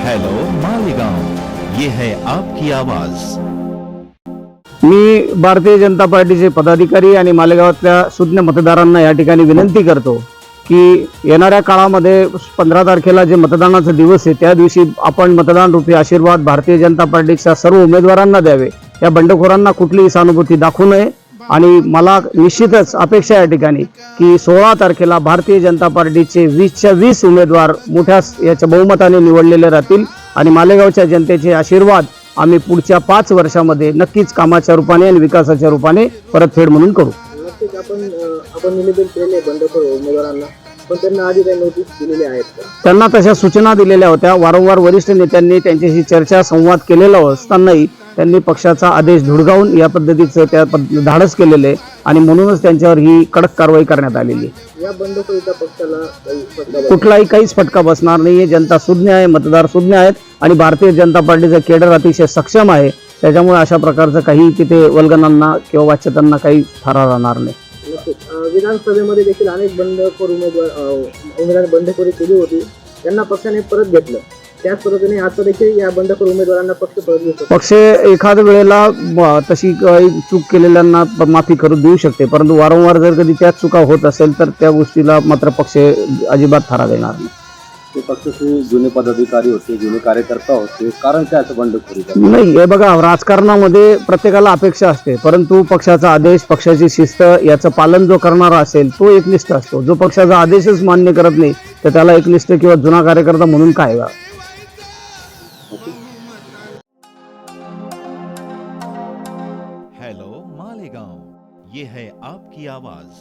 Hello Malegaon, ये है आपकी आवाज। मी भारतीय जनता पार्टीचे पदाधिकारी आणि मालेगावातल्या सुज्ञ मतदारांना या ठिकाणी विनंती करतो की येणाऱ्या काळामध्ये 15 तारखेला जे मतदानाचा दिवस आहे त्या दिवशी आपण मतदान रूपी आशीर्वाद भारतीय जनता पार्टीच्या सर्व उमेदवारांना द्यावे। या बंडखोरांना कुठलीही सहानुभूती दाखवू नये आणि मला निश्चितच अपेक्षा या ठिकाणी की 16 तारखेला भारतीय जनता पार्टीचे 20च्या 20 उमेदवार मोठ्या याच्या बहुमताने निवडलेले राहतील आणि मालेगावच्या जनतेचे आशीर्वाद आम्ही पुढच्या 5 वर्षामध्ये नक्कीच कामाच्या रूपाने आणि विकासाच्या रूपाने परतफेड म्हणून करू। नक्कीच आपण निवेदन केले बंडखोर उमेदवारांना, पण त्यांना आधी काही नोटीस दिलेली आहेत का? त्यांना तशा सूचना दिलेल्या होत्या। वारंवार वरिष्ठ नेत्यांनी त्यांच्याशी चर्चा संवाद केलेला असतानाही त्यांनी पक्षाचा आदेश धुडकावून या पद्धतीचं त्या धाडस केलेले आणि म्हणूनच त्यांच्यावर ही कडक कारवाई करण्यात आलेली आहे। या बंडखोरीचा पक्षाला काही फटका कुठलाही काहीच फटका बसणार नाही। जनता सुज्ञ आहे, मतदार सुज्ञ आहेत आणि भारतीय जनता पार्टीचं केडर अतिशय सक्षम आहे। त्याच्यामुळे अशा प्रकारचं काही तिथे वल्गनांना किंवा वाच्यतांना काही थारा राहणार नाही। नक्कीच विधानसभेमध्ये देखील अनेक बंडखोर उमेदवारांनी बंडखोरी केली होती, त्यांना पक्षाने परत घेतलं। त्याच पद्धतीने आता देखील या बंडखोर उमेदवारांना पक्ष परत घेतो। पक्ष एखाद्या वेळेला तशी काही चूक केलेल्यांना माफी करून देऊ शकते, परंतु वारंवार जर कधी त्याच चुका होत असेल तर त्या गोष्टीला मात्र पक्ष अजिबात थारा देणार नाही। ते पक्षाचे जुने पदाधिकारी होते, जुने कार्यकर्ता होते, कारण काय असं बंडखोरी नाही? हे बघा, राजकारणामध्ये प्रत्येकाला अपेक्षा असते, परंतु पक्षाचा आदेश, पक्षाची शिस्त याचं पालन जो करणारा असेल तो एकनिष्ठ असतो। जो पक्षाचा आदेशच मान्य करत नाही तर त्याला एकनिष्ठ किंवा जुना कार्यकर्ता म्हणून काय? हेलो मालेगांव, ये है आपकी आवाज।